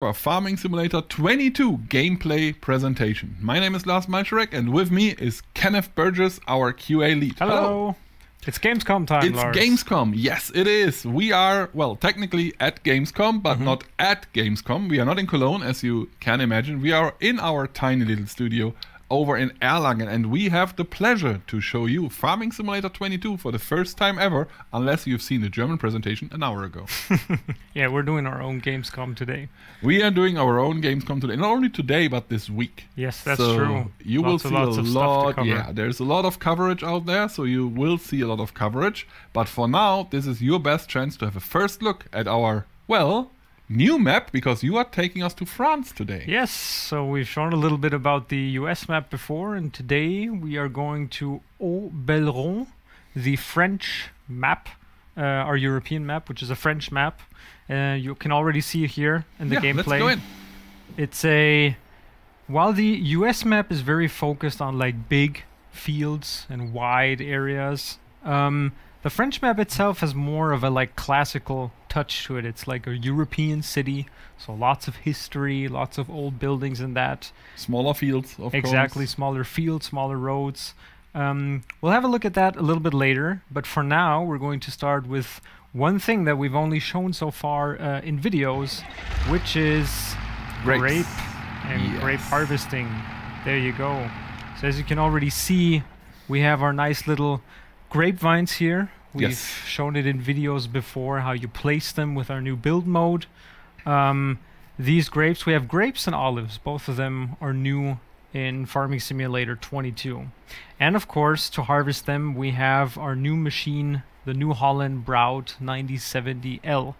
our Farming Simulator 22 gameplay presentation. My name is Lars Malczarek, and with me is Kenneth Burgess, our QA lead. Hello. It's Gamescom time, Lars. It's Gamescom. Yes, it is. We are, well, technically at Gamescom, but not at Gamescom. We are not in Cologne, as you can imagine. We are in our tiny little studio over in Erlangen, and we have the pleasure to show you Farming Simulator 22 for the first time ever, unless you've seen the German presentation an hour ago. Yeah, we're doing our own Gamescom today. We are doing our own Gamescom today, not only today, but this week. Yes, that's true. You will see a lot. Yeah, there's a lot of coverage out there, so you will see a lot of coverage. But for now, this is your best chance to have a first look at our, well, new map, because you are taking us to France today. Yes, so we've shown a little bit about the US map before, and today we are going to Oloron, the French map, our European map, which is a French map. You can already see it here in the gameplay. Let's go in. It's while the US map is very focused on like big fields and wide areas, the French map itself has more of a like classical touch to it. It's like a European city, so lots of history, lots of old buildings and that. Smaller fields, of course. Exactly, smaller fields, smaller roads. We'll have a look at that a little bit later, but for now we're going to start with one thing that we've only shown so far in videos, which is grape and grape harvesting. There you go. So as you can already see, we have our nice little grapevines here. We've shown it in videos before, how you place them with our new build mode. These grapes, we have grapes and olives. Both of them are new in Farming Simulator 22. And of course, to harvest them, we have our new machine, the New Holland Brout 9070L.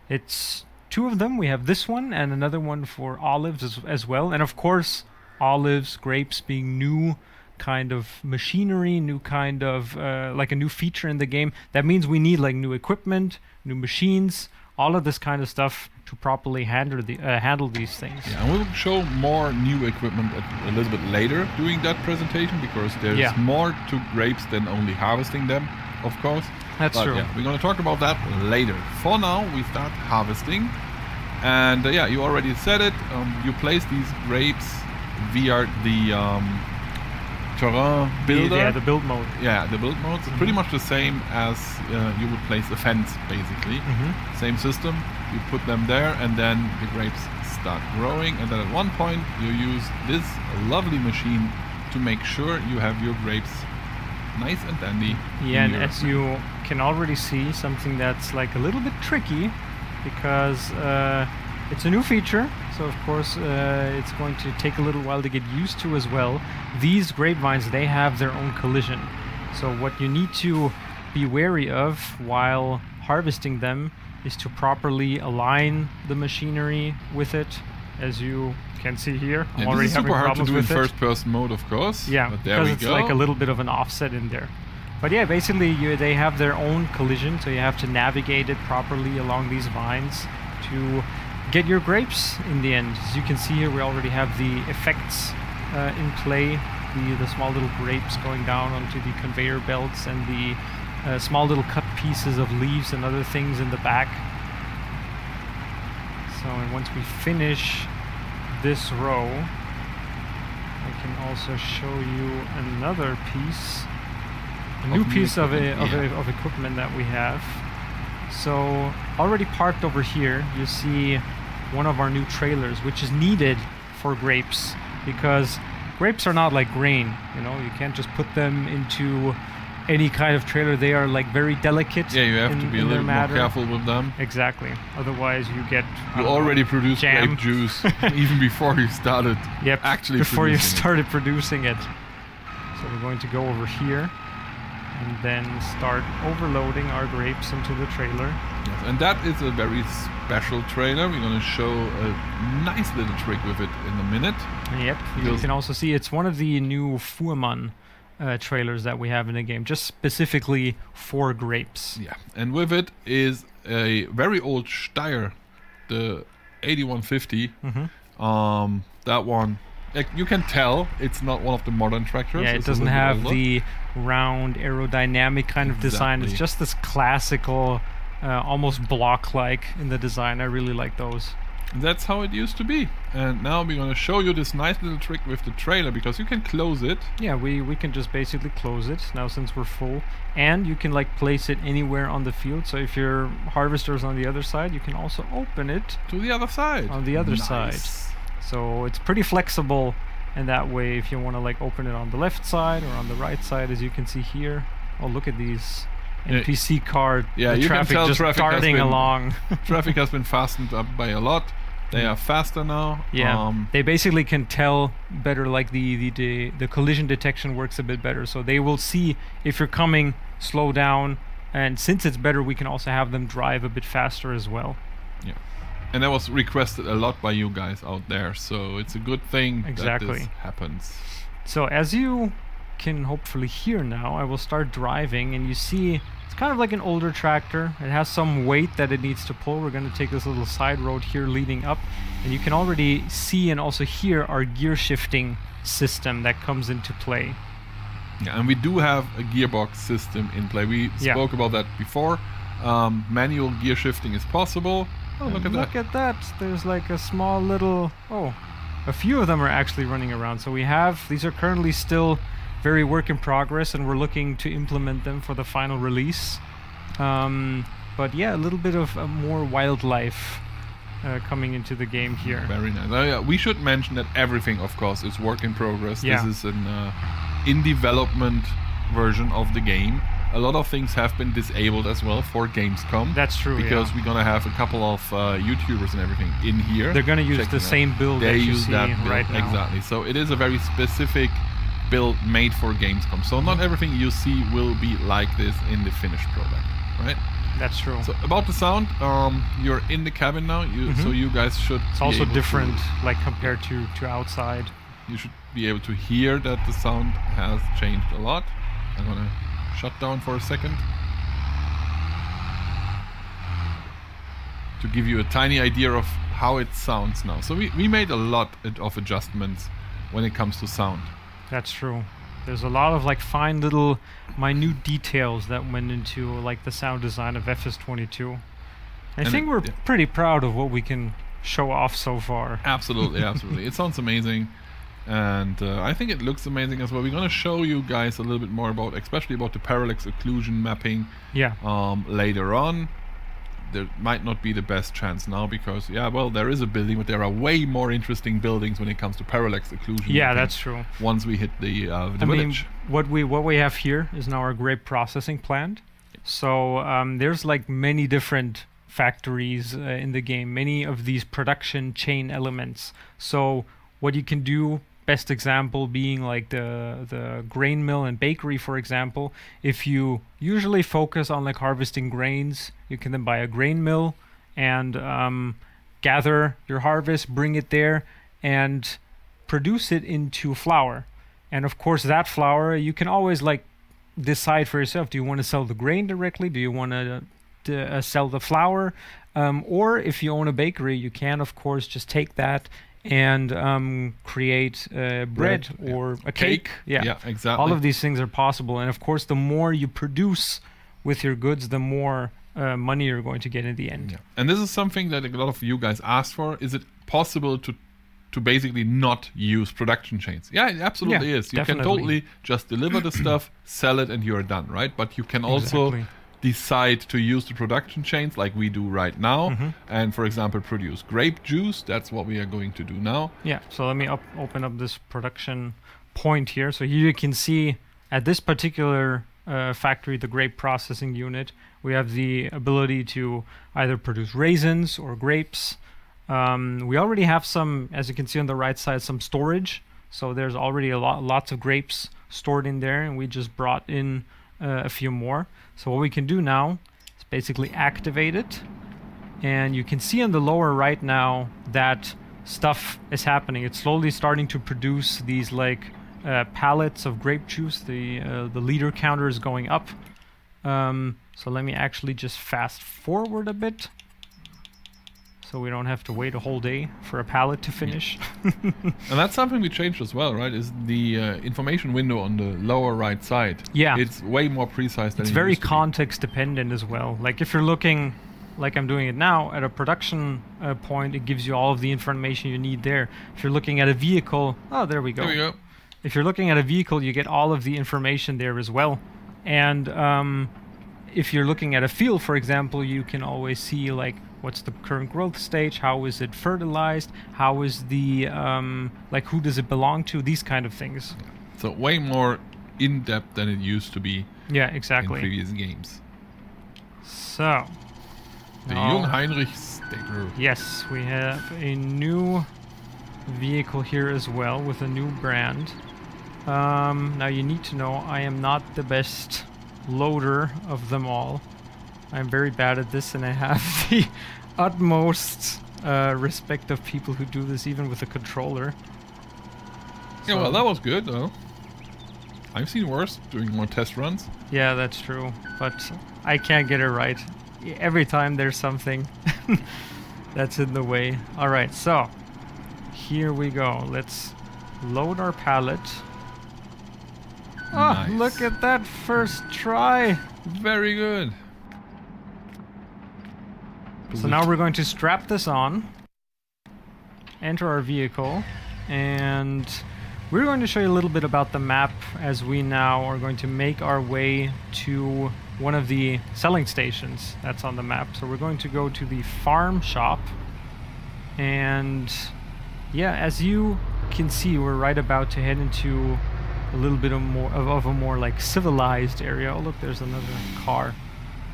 It's two of them. We have this one and another one for olives as well. And of course, olives, grapes being new kind of machinery, new kind of like a new feature in the game. That means we need like new equipment, new machines, all of this kind of stuff to properly handle these things. Yeah, and we'll show more new equipment a little bit later during that presentation, because there's more to grapes than only harvesting them, of course. That's true. Yeah, we're going to talk about that later. For now, we start harvesting. And yeah, you already said it. You place these grapes via the terrain builder. Yeah, the build mode. Yeah, the build mode. It's pretty much the same as you would place a fence, basically. Same system. You put them there, and then the grapes start growing. And then at one point, you use this lovely machine to make sure you have your grapes nice and dandy. Yeah, and as you can already see, something that's like a little bit tricky, because it's a new feature, so of course it's going to take a little while to get used to as well. These grapevines, they have their own collision. So what you need to be wary of while harvesting them is to properly align the machinery with it. As you can see here, I'm already having problems with it. It's super hard to do in first-person mode, of course. Yeah, but there because it's like a little bit of an offset in there. But yeah, basically they have their own collision, so you have to navigate it properly along these vines to get your grapes in the end. As you can see here, we already have the effects in play. The small little grapes going down onto the conveyor belts, and the small little cut pieces of leaves and other things in the back. So, and once we finish this row, I can also show you another piece, a new piece of equipment that we have. So already parked over here, you see one of our new trailers, which is needed for grapes, because grapes are not like grain, you know, you can't just put them into any kind of trailer. They are like very delicate. Yeah, you have to be a little more careful with them. Exactly. Otherwise you get you already produced grape juice even before you started before you started producing it. So we're going to go over here and then start overloading our grapes into the trailer. Yes, and that is a very special trailer. We're going to show a nice little trick with it in a minute. Yep, you can also see it's one of the new Fuhrmann trailers that we have in the game, just specifically for grapes. Yeah, and with it is a very old Steyr, the 8150. That one, like, you can tell it's not one of the modern tractors. Yeah, it doesn't have the round aerodynamic kind of design. It's just this classical, almost block-like in the design. I really like those. That's how it used to be. And now we're going to show you this nice little trick with the trailer, because you can close it. Yeah, we can just basically close it now since we're full. And you can like place it anywhere on the field. So if your harvester is on the other side, you can also open it to the other side. On the other nice. side. So it's pretty flexible in that way if you want to like open it on the left side or on the right side, as you can see here. Oh, look at these NPC card. Yeah, the you traffic can tell just traffic darting along. Traffic has been fastened up by a lot. They are faster now. Yeah, they basically can tell better, like the collision detection works a bit better. So they will see if you're coming, slow down, and since it's better, we can also have them drive a bit faster as well. Yeah, and that was requested a lot by you guys out there, so it's a good thing that this happens. So as you can hopefully hear now, I will start driving, and you see it's kind of like an older tractor. It has some weight that it needs to pull. We're going to take this little side road here leading up, and you can already see and also hear our gear shifting system that comes into play. Yeah, and we do have a gearbox system in play. We spoke about that before. Manual gear shifting is possible. Oh, look at that. Look at that. There's like a small little... Oh, a few of them are actually running around. So we have... These are currently still very work in progress, and we're looking to implement them for the final release. But yeah, a little bit of more wildlife coming into the game here. Very nice. We should mention that everything, of course, is work in progress. This is an in development version of the game. A lot of things have been disabled as well for Gamescom. That's true, because we're gonna have a couple of YouTubers and everything in here. They're gonna use the same build that you see right now. Exactly. So it is a very specific build made for Gamescom. So not everything you see will be like this in the finished product, right? That's true. So about the sound, you're in the cabin now, so you guys should. It's also different, like compared to outside. You should be able to hear that the sound has changed a lot. I'm gonna shut down for a second to give you a tiny idea of how it sounds now. So we made a lot of adjustments when it comes to sound. That's true. There's a lot of like fine little minute details that went into like the sound design of FS22. I think we're pretty proud of what we can show off so far. Absolutely, absolutely. It sounds amazing. And I think it looks amazing as well. We're going to show you guys a little bit more about, especially about the parallax occlusion mapping later on. There might not be the best chance now because, well, there is a building, but there are way more interesting buildings when it comes to parallax occlusion. Yeah, that's true. Once we hit the village. What we have here is now our Grape processing plant. So there's like many different factories in the game, many of these production chain elements. So what you can do, best example being like the grain mill and bakery, for example. If you usually focus on like harvesting grains, you can then buy a grain mill and gather your harvest, bring it there, and produce it into flour. And of course, that flour you can always like decide for yourself. Do you want to sell the grain directly? Do you want to sell the flour? Or if you own a bakery, you can of course just take that and create bread or a cake. Yeah, exactly. All of these things are possible, and of course the more you produce with your goods, the more money you're going to get in the end. And this is something that a lot of you guys asked for. Is it possible to basically not use production chains? Yeah, it absolutely is. You can totally just deliver the stuff, sell it, and you're done, right? But you can also decide to use the production chains like we do right now, and for example produce grape juice. That's what we are going to do now. Yeah, so let me open up this production point here. So here you can see at this particular factory, the grape processing unit, we have the ability to either produce raisins or grapes. We already have some, as you can see on the right side, some storage. So there's already lots of grapes stored in there, and we just brought in a few more. So what we can do now is basically activate it, and you can see on the lower right now that stuff is happening. It's slowly starting to produce these like pallets of grape juice. The liter counter is going up. So let me actually just fast forward a bit, so we don't have to wait a whole day for a pallet to finish. And that's something we changed as well, right? Is the information window on the lower right side. Yeah. It's way more precise than it's very context dependent as well. Like if you're looking like I'm doing it now, at a production point, it gives you all of the information you need there. If you're looking at a vehicle, oh, there we go. There we go. If you're looking at a vehicle, you get all of the information there as well. And if you're looking at a field, for example, you can always see like what's the current growth stage, how is it fertilized, how is the like who does it belong to, these kind of things. So way more in depth than it used to be. Yeah, exactly. In previous games. So. The Jung Heinrich Stacker. Yes, we have a new vehicle here as well with a new brand. Now you need to know I am not the best loader of them all. I'm very bad at this, and I have the utmost respect of people who do this even with a controller. Yeah, well, that was good though. I've seen worse doing more test runs. Yeah, that's true, but I can't get it right. Every time there's something that's in the way. Alright, so here we go. Let's load our pallet. Nice. Oh, look at that first try. Very good. So now we're going to strap this on, enter our vehicle, and we're going to show you a little bit about the map as we now are going to make our way to one of the selling stations that's on the map. So we're going to go to the farm shop, and yeah, as you can see, we're right about to head into a little bit of a more like civilized area. Oh look, there's another car.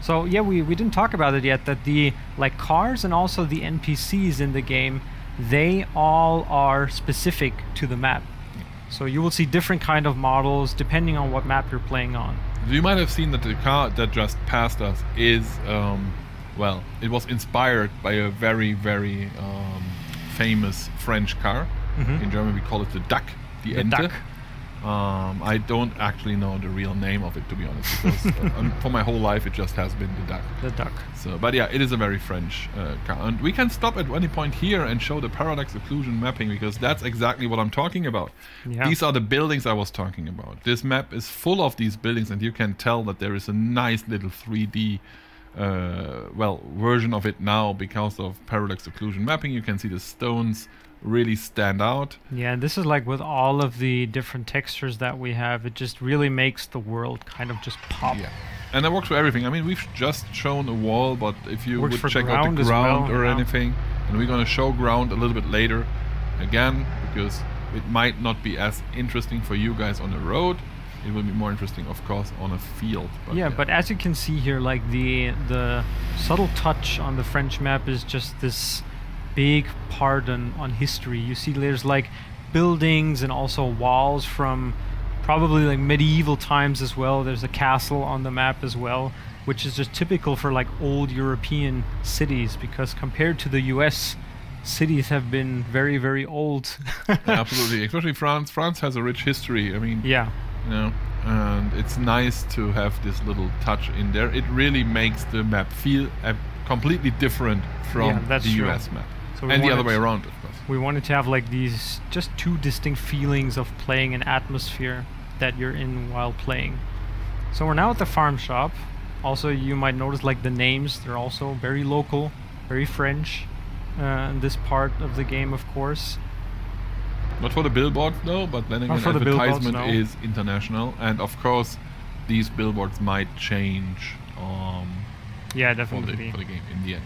So yeah, we didn't talk about it yet, that the like cars and also the NPCs in the game, they all are specific to the map. So you will see different kind of models depending on what map you're playing on. You might have seen that the car that just passed us is, well, it was inspired by a very, very famous French car. In German we call it the Duck, the Ente. Duck. I don't actually know the real name of it, to be honest, because for my whole life it just has been the Duck. The Duck. So, but yeah, it is a very French car. And we can stop at any point here and show the Parallax Occlusion mapping, because that's exactly what I'm talking about. Yeah. These are the buildings I was talking about. This map is full of these buildings, and you can tell that there is a nice little 3D well, version of it now because of Parallax Occlusion mapping. You can see the stones really stand out. Yeah, this is like with all of the different textures that we have, it just really makes the world kind of just pop. Yeah, and that works for everything. I mean, we've just shown a wall, but if you would check out the ground or anything, and we're going to show ground a little bit later again, because it might not be as interesting for you guys on the road. It will be more interesting, of course, on a field. But yeah, but as you can see here, like the subtle touch on the French map is just this big part on history. You see there's like buildings and also walls from probably like medieval times as well. There's a castle on the map as well, which is just typical for like old European cities, because compared to the US, cities have been very, very old. Absolutely, especially France. France has a rich history. I mean, yeah, you know, and it's nice to have this little touch in there. It really makes the map feel completely different from the US map. So and the other way around, of course. We wanted to have like these just two distinct feelings of playing an atmosphere that you're in while playing. So we're now at the farm shop. Also, you might notice like the names, they're also very local, very French in this part of the game, of course. Not for the billboards though, but then again, advertisement is international, and of course these billboards might change yeah, definitely for the game in the end.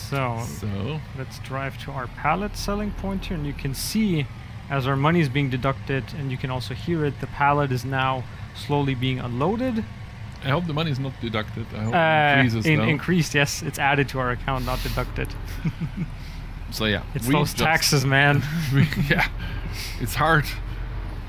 So let's drive to our pallet selling point here, and you can see as our money is being deducted, and you can also hear it, the pallet is now slowly being unloaded. I hope the money is not deducted. I hope it increases now. Increased, yes. It's added to our account, not deducted. So yeah. It's those taxes, man. Yeah, it's hard.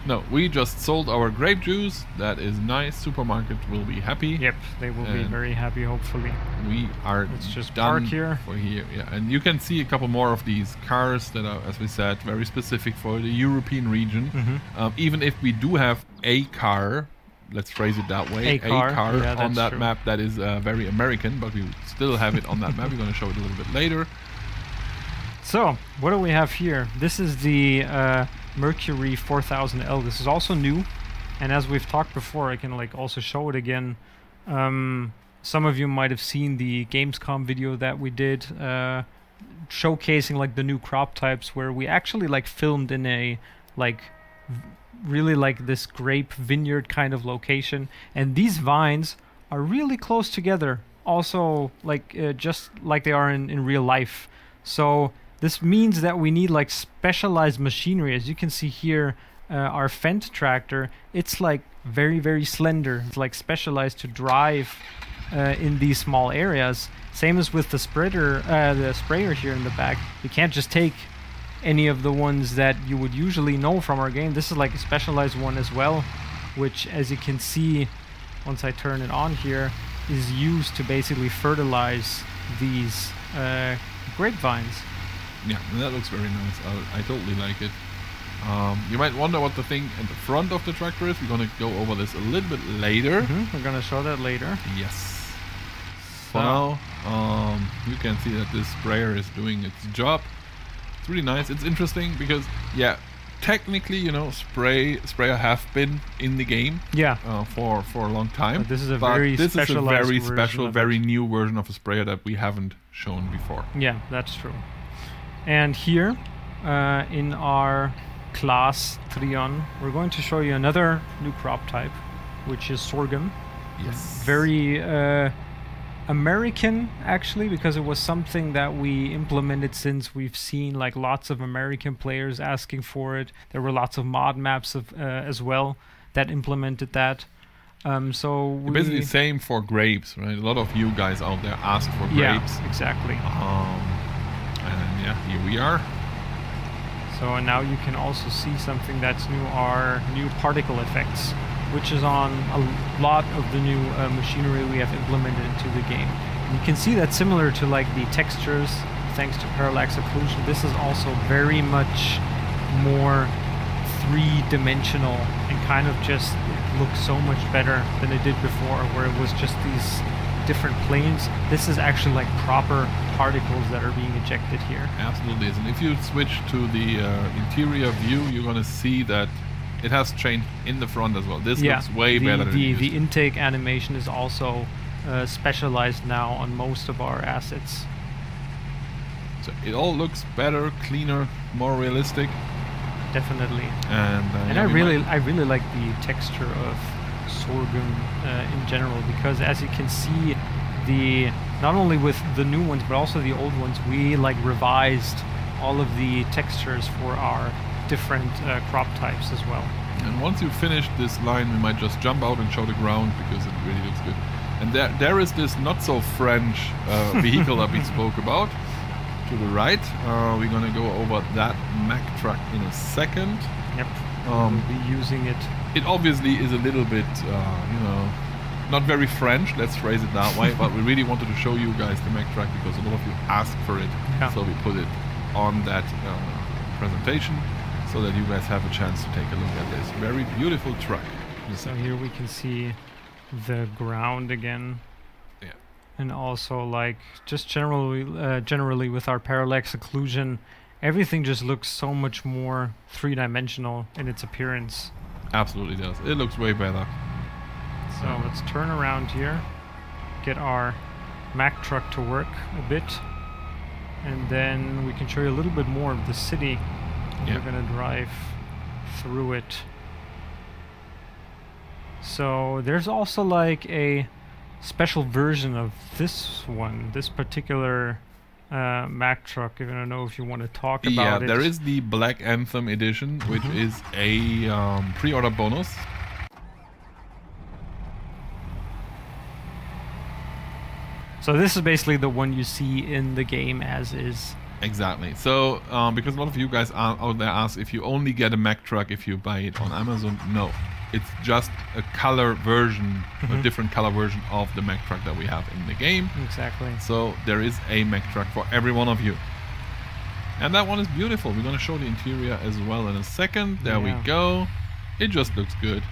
No, we just sold our grape juice. That is nice. Supermarket will be happy. Yep, they will be very happy, hopefully. We are Let's just done park here. For here. Yeah, and you can see a couple more of these cars that are, as we said, very specific for the European region. Even if we do have a car, let's phrase it that way, a car yeah, on that true. map that is very American, but we still have it on that map. We're going to show it a little bit later. So, what do we have here? This is the Mercury 4000L. This is also new, and as we've talked before, I can like also show it again. some of you might have seen the Gamescom video that we did, showcasing like the new crop types, where we actually like filmed in a like really like this grape vineyard kind of location, and these vines are really close together, also like just like they are in real life. So this means that we need like specialized machinery. As you can see here, our Fendt tractor, it's like very slender. It's like specialized to drive in these small areas. Same as with the spreader, the sprayer here in the back. You can't just take any of the ones that you would usually know from our game. This is like a specialized one as well, which, as you can see once I turn it on here, is used to basically fertilize these grapevines. Yeah, that looks very nice. I totally like it. You might wonder what the thing at the front of the tractor is. We're going to go over this a little bit later. We're going to show that later. Yes. For now, you can see that this sprayer is doing its job. It's really nice. It's interesting because, yeah, technically, you know, sprayer have been in the game. Yeah. For a long time. But this is a very special, very new version of a sprayer that we haven't shown before. Yeah, that's true. And here, in our CLAAS XERION, we're going to show you another new crop type, which is sorghum. Yes. Very American, actually, because it was something that we implemented since we've seen like lots of American players asking for it. There were lots of mod maps as well that implemented that. So we basically the same for grapes, right? A lot of you guys out there asked for grapes. Yeah, exactly. And yeah, here we are. So and now you can also see something that's new, our new particle effects, which is on a lot of the new machinery we have implemented into the game. And you can see that similar to like the textures, thanks to Parallax Occlusion, this is also very much more three-dimensional and kind of just looks so much better than it did before, where it was just these different planes. This is actually like proper particles that are being ejected here. Absolutely is. And if you switch to the interior view, you're going to see that it has changed in the front as well. This looks way better than the intake animation is also specialized now on most of our assets. So it all looks better, cleaner, more realistic. Definitely. And I really like the texture of sorghum in general, because as you can see, not only with the new ones but also the old ones, we like revised all of the textures for our different crop types as well. And once you finish this line, we might just jump out and show the ground, because it really looks good. And there is this not so French vehicle that we spoke about to the right. We're gonna go over that Mack truck in a second. Yep. We'll be using it. It obviously is a little bit, you know, not very French, let's phrase it that way, but we really wanted to show you guys the Mack truck because a lot of you asked for it. Yeah. So we put it on that presentation so that you guys have a chance to take a look at this very beautiful truck. So here we can see the ground again. Yeah. And also like just generally with our Parallax Occlusion, everything just looks so much more three-dimensional in its appearance. Absolutely does. It looks way better. So let's turn around here, get our Mack truck to work a bit, and then we can show you a little bit more of the city. Yeah. We're gonna drive through it. So there's also like a special version of this one, this particular Mack truck. I don't know if you want to talk about it. Yeah, there is the Black Anthem edition, which is a pre-order bonus. So this is basically the one you see in the game as is. Exactly. So, because a lot of you guys out there ask if you only get a Mack truck if you buy it on Amazon. No, it's just a color version, a different color version of the Mack truck that we have in the game. Exactly. So there is a Mack truck for every one of you. And that one is beautiful. We're going to show the interior as well in a second. There we go. It just looks good.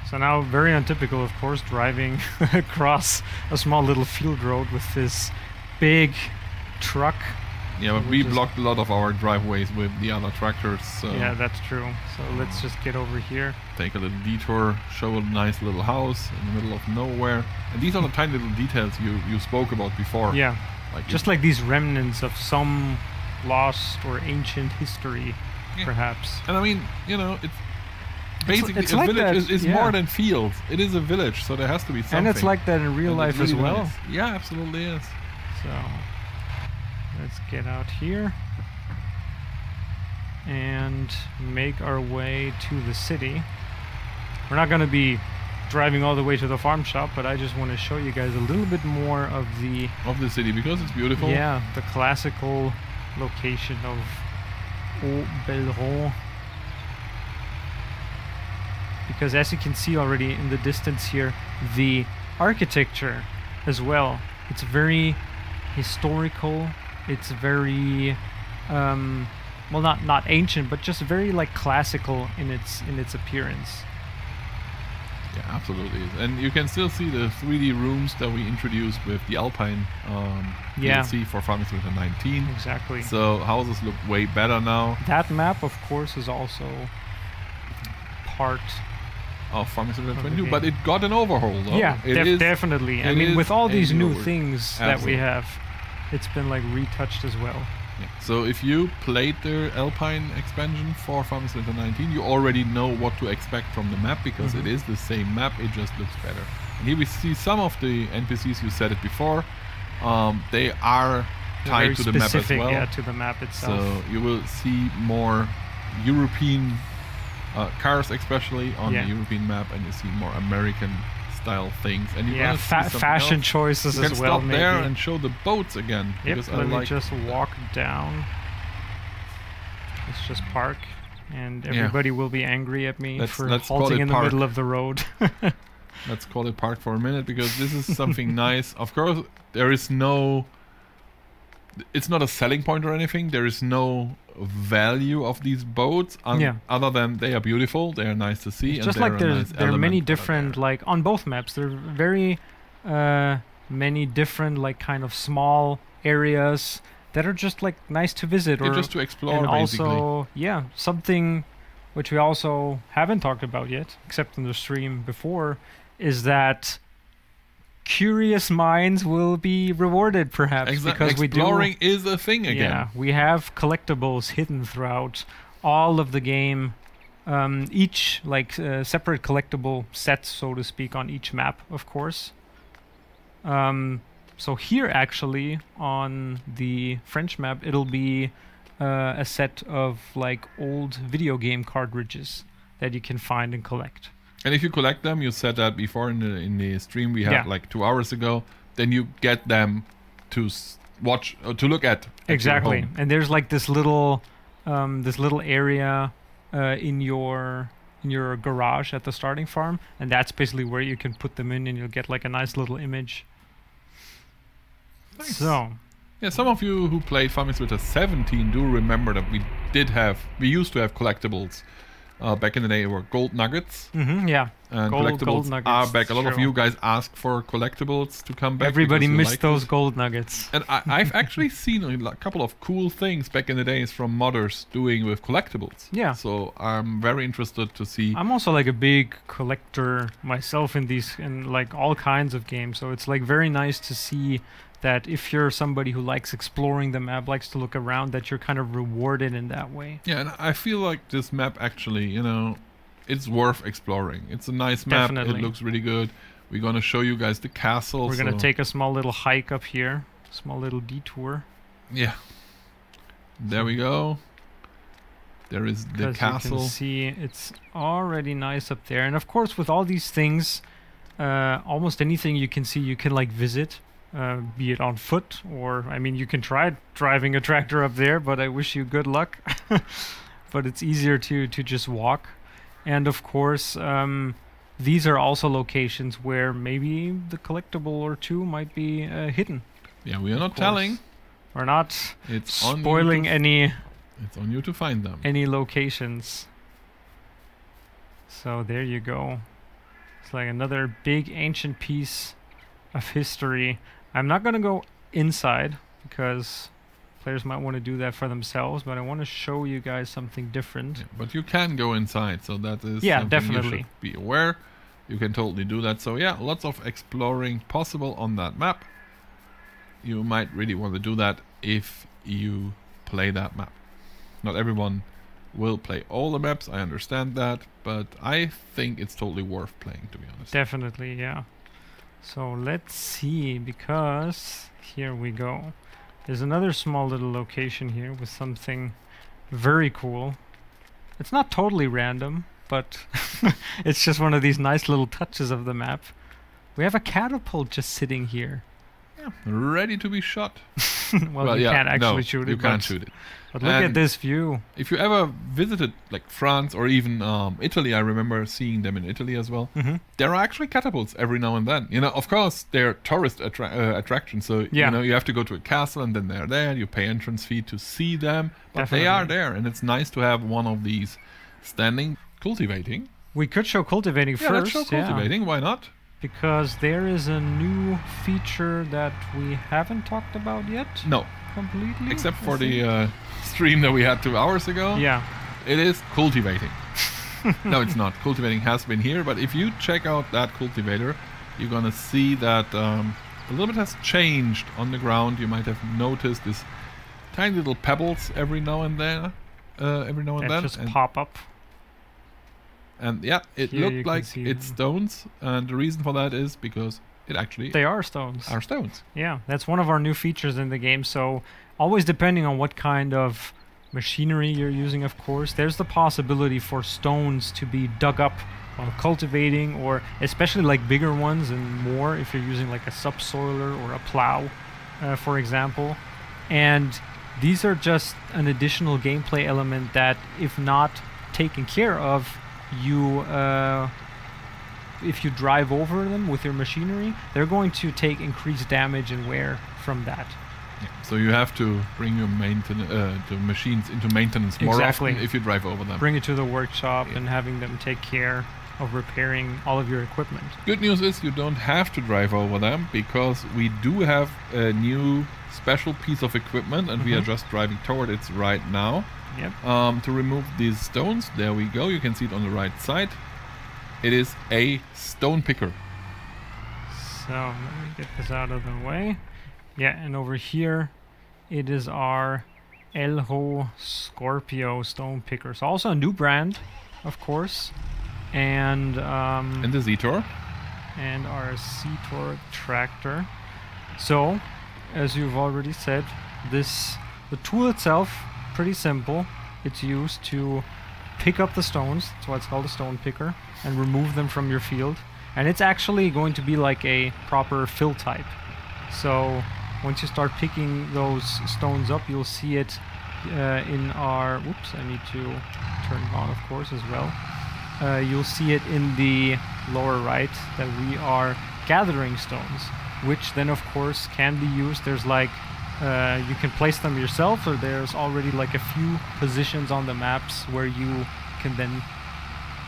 So now, very untypical, of course, driving across a small little field road with this big truck Yeah, but we blocked a lot of our driveways with the other tractors. So yeah, that's true. So let's just get over here. Take a little detour, show a nice little house in the middle of nowhere. And these are the tiny little details you spoke about before. Yeah, like just like these remnants of some lost or ancient history, perhaps. And I mean, you know, it's basically it's a like village that, is more than fields. It is a village, so there has to be something. And it's like that in real life as well. Nice. Yeah, absolutely is. So let's get out here and make our way to the city. We're not going to be driving all the way to the farm shop, but I just want to show you guys a little bit more of the city because it's beautiful. Yeah, the classical location of Haut-Belron. Because as you can see already in the distance here, the architecture as well, it's very historical. It's very well, not ancient, but just very like classical in its appearance. Yeah, absolutely. And you can still see the 3D rooms that we introduced with the Alpine DLC for Farming Simulator 19. Exactly. So houses look way better now. That map, of course, is also part of Farming Simulator 22, but it got an overhaul though. Yeah, definitely. I mean, with all these new things that we have, it's been like retouched as well. Yeah. So if you played the Alpine expansion for Farming Simulator 19, you already know what to expect from the map because it is the same map, it just looks better. And here we see some of the NPCs, you said it before, they are tied to the map as well. Yeah, to the map itself. So you will see more European cars, especially on the European map, and you see more American style things. And you fashion choices as well. Stop there and show the boats again. Yep, let me just walk down. Let's just park, and everybody will be angry at me for halting in the middle of the road. Let's call it park for a minute, because this is something nice. Of course, there is no... It's not a selling point or anything. There is no value of these boats other than they are beautiful, they are nice to see, it's just like there are many different, like on both maps there are very many different like kind of small areas that are just like nice to visit, or just to explore, and basically. Also something which we also haven't talked about yet except in the stream before is that curious minds will be rewarded, perhaps, because exploring is a thing again. Yeah, we have collectibles hidden throughout all of the game. Each like separate collectible sets, so to speak, on each map, of course. So here, actually, on the French map, it'll be a set of like old video game cartridges that you can find and collect. And if you collect them, you said that before in the stream we had like 2 hours ago, then you get them to watch, to look at. Exactly. And there's like this little area in your garage at the starting farm, and that's basically where you can put them in, and you'll get like a nice little image. Nice. So yeah, some of you who played Farming Simulator 17 do remember that we used to have collectibles. Back in the day, were gold nuggets. Yeah. And gold nuggets are back. A lot of you guys asked for collectibles to come back. Everybody missed those gold nuggets. And I've actually seen a couple of cool things back in the days from modders doing with collectibles. Yeah. So I'm very interested to see. I'm also like a big collector myself in like all kinds of games. So it's like very nice to see that if you're somebody who likes exploring the map, likes to look around, that you're kind of rewarded in that way. Yeah, and I feel like this map actually, you know, it's worth exploring. It's a nice map. Definitely. It looks really good. We're going to show you guys the castle. We're going to take a small little hike up here. Small little detour. Yeah. There we go. There is the castle. You can see it's already nice up there. And of course, with all these things, almost anything you can see, you can like visit. Be it on foot, or I mean, you can try driving a tractor up there, but I wish you good luck. But it's easier to just walk. And of course, these are also locations where maybe the collectible or two might be hidden. Yeah, we are not telling. We're not spoiling any. It's on you to find them. Any locations. So there you go. It's like another big ancient piece of history. I'm not gonna go inside because Players might want to do that for themselves, but I want to show you guys something different. Yeah, but you can go inside, so that is Yeah, something definitely. you should be aware. You can totally do that. So yeah, lots of exploring possible on that map. You might really want to do that if you play that map. Not everyone will play all the maps, I understand that, but I think it's totally worth playing, to be honest. Definitely, yeah. So let's see, because here we go. There's another small little location here with something very cool. It's not totally random, but it's just one of these nice little touches of the map. We have a catapult just sitting here. Yeah, ready to be shot. Well, you can't actually shoot it. You can't shoot it. But look at this view. If you ever visited like France or even Italy, I remember seeing them in Italy as well. There are actually catapults every now and then. You know, of course, they're tourist attractions. So you know, you have to go to a castle and then they're there. You pay entrance fee to see them, but they are there, and it's nice to have one of these standing. Cultivating. We could show cultivating first. Let's show cultivating. Why not? Because there is a new feature that we haven't talked about yet. No. Completely. Except for the stream that we had 2 hours ago. Yeah. It is cultivating. No, it's not. Cultivating has been here, but if you check out that cultivator, you're gonna see that a little bit has changed on the ground. You might have noticed this tiny little pebbles every now and then. Just pop up. And yeah, it Here looked like it's stones, and the reason for that is because it actually they are stones. Are stones. Yeah, that's one of our new features in the game. So always depending on what kind of machinery you're using, of course, there's the possibility for stones to be dug up while cultivating, or especially like bigger ones and more if you're using like a subsoiler or a plow, for example. And these are just an additional gameplay element that, if not taken care of, if you drive over them with your machinery, they're going to take increased damage and wear from that. Yeah. So you have to bring your the machines into maintenance more often if you drive over them. Bring it to the workshop and having them take care of repairing all of your equipment. Good news is you don't have to drive over them, because we do have a new special piece of equipment, and we are just driving toward it right now. Yep. To remove these stones, there we go. You can see it on the right side. It is a stone picker. So let me get this out of the way. Yeah, and over here it is our Elho Scorpio stone picker. So also a new brand, of course, and the Zetor, and our Zetor tractor. So, as you've already said, the tool itself, pretty simple. It's used to pick up the stones, that's why it's called a stone picker, and remove them from your field. And it's actually going to be like a proper fill type. So once you start picking those stones up, you'll see it in our... Whoops, I need to turn it on, of course, as well. You'll see it in the lower right that we are gathering stones, which then, of course, can be used. There's like... you can place them yourself, or there's already like a few positions on the maps where you can then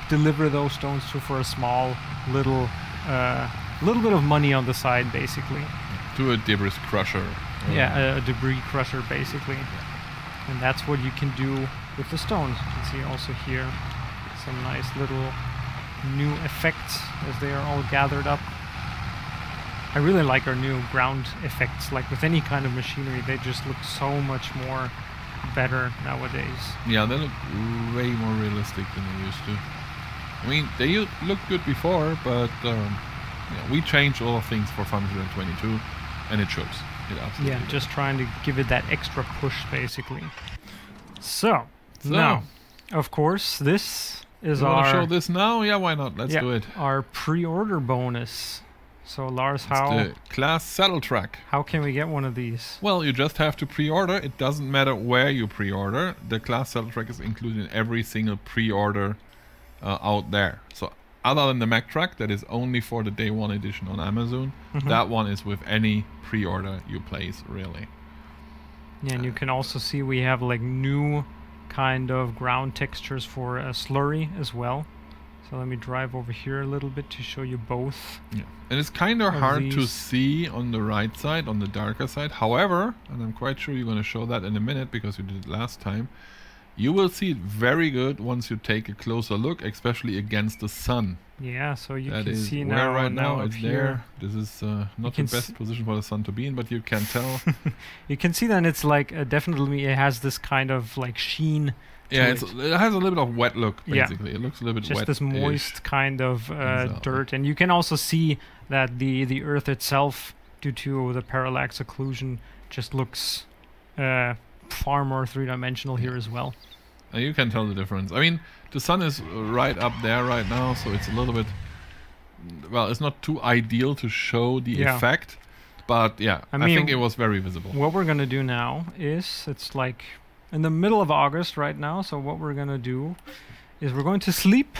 deliver those stones to for a small little bit of money on the side, basically. To a debris crusher. Yeah, a debris crusher, basically. And that's what you can do with the stones. You can see also here some nice little new effects as they are all gathered up. I really like our new ground effects. Like with any kind of machinery, they just look so much more better nowadays. Yeah, they look way more realistic than they used to. I mean, they looked good before, but yeah, we changed all things for Final Fantasy 22, and it shows. It absolutely does. Just trying to give it that extra push, basically. So now, of course, this is our... You want to show this now? Yeah, why not? Let's do it. Our pre-order bonus. So Lars, it's the CLAAS saddle track. How can we get one of these? Well, you just have to pre-order. It doesn't matter where you pre-order. The CLAAS saddle track is included in every single pre-order out there. So other than the Mac track, that is only for the day one edition on Amazon. That one is with any pre-order you place, really. Yeah, and you can also see we have like new kind of ground textures for a slurry as well. So let me drive over here a little bit to show you both. Yeah. And it's kind of hard to these. see on the right side, on the darker side. However, and I'm quite sure you're going to show that in a minute because you did it last time, you will see it very good once you take a closer look, especially against the sun. Yeah, so you That can is see where now, right now it's here. there. This is not the best position for the sun to be in, but you can tell. You can see that it's like definitely it has this kind of like sheen. Yeah, it has a little bit of wet look, basically. Yeah. It looks a little bit wet. Just this moist kind of Exactly. dirt. And you can also see that the Earth itself, due to the parallax occlusion, just looks far more three-dimensional here as well. And you can tell the difference. I mean, the sun is right up there right now, so it's a little bit... Well, it's not too ideal to show the effect. But yeah, I think it was very visible. What we're going to do now is, it's like in the middle of August right now, so what we're going to do is we're going to sleep.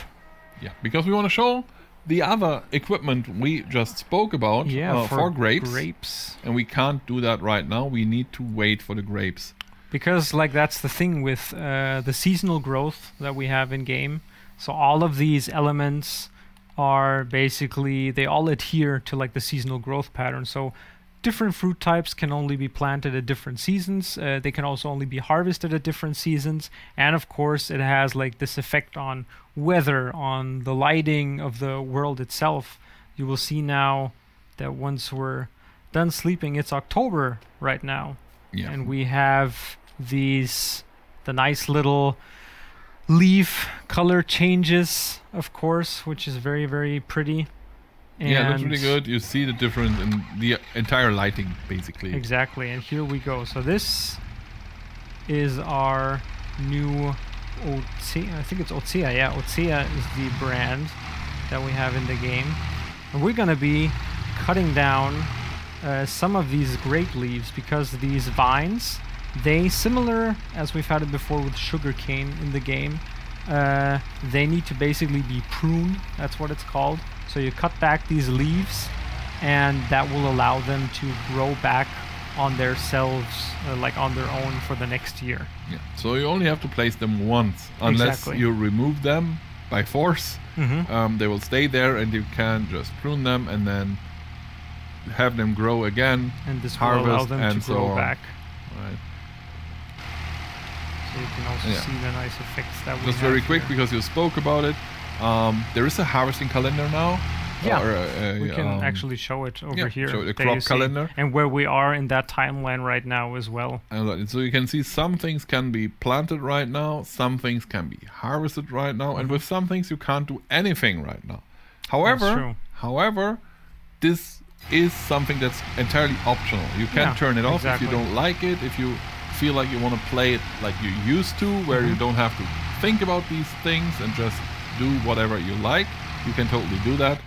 Yeah, because we want to show the other equipment we just spoke about for grapes. And we can't do that right now. We need to wait for the grapes. Because like that's the thing with the seasonal growth that we have in game. So all of these elements are basically, they all adhere to like the seasonal growth pattern. So different fruit types can only be planted at different seasons. They can also only be harvested at different seasons. And of course it has like this effect on weather, on the lighting of the world itself. You will see now that once we're done sleeping, it's October right now. Yeah. And we have the nice little leaf color changes, of course, which is very, very pretty. And yeah, it looks really good. You see the difference in the entire lighting, basically. Exactly, and here we go. So this is our new Otsea. I think it's Otsea. Yeah, Otsea is the brand that we have in the game. And we're going to be cutting down some of these grape leaves because these vines, they, similar as we've had it before with sugarcane in the game, they need to basically be pruned. That's what it's called. So you cut back these leaves, and that will allow them to grow back on themselves, like on their own for the next year. Yeah. So you only have to place them once, unless you remove them by force. They will stay there, and you can just prune them and then have them grow again. And this harvest, will allow them and to grow back. Right. So you can also see the nice effects that we have. Just very quick, because you spoke about it. There is a harvesting calendar now. Yeah, we can actually show it over here. Show the crop calendar. And where we are in that timeline right now as well. And so you can see some things can be planted right now, some things can be harvested right now, and with some things you can't do anything right now. However, this is something that's entirely optional. You can turn it off if you don't like it, if you feel like you want to play it like you used to, where you don't have to think about these things and just do whatever you like. You can totally do that.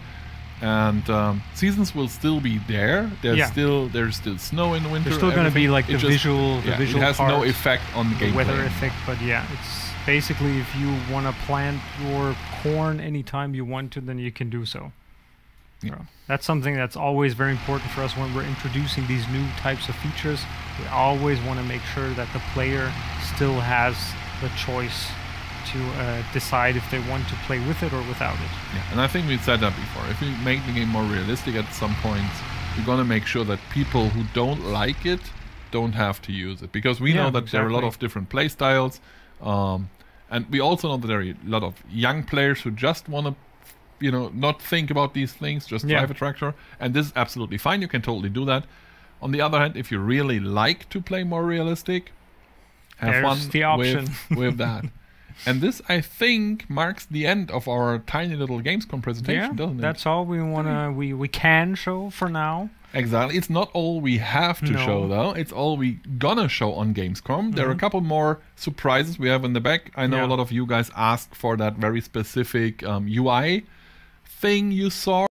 And seasons will still be there. There's still snow in the winter. There's still going to be like the visual it has part, no effect on the gameplay. Weather effect, but yeah, it's basically if you want to plant your corn anytime you want to, then you can do so. Yeah. So that's something that's always very important for us when we're introducing these new types of features. We always want to make sure that the player still has the choice to decide if they want to play with it or without it. Yeah, and I think we said that before. If we make the game more realistic at some points, we're going to make sure that people who don't like it don't have to use it. Because we know that there are a lot of different play styles. And we also know that there are a lot of young players who just want to, you know, not think about these things, just drive a tractor. And this is absolutely fine. You can totally do that. On the other hand, if you really like to play more realistic, have fun with that. And this, I think, marks the end of our tiny little Gamescom presentation, doesn't it? That's all we wanna we can show for now. Exactly. It's not all we have to show, though. It's all we gonna show on Gamescom. There are a couple more surprises we have in the back. I know a lot of you guys asked for that very specific UI thing you saw.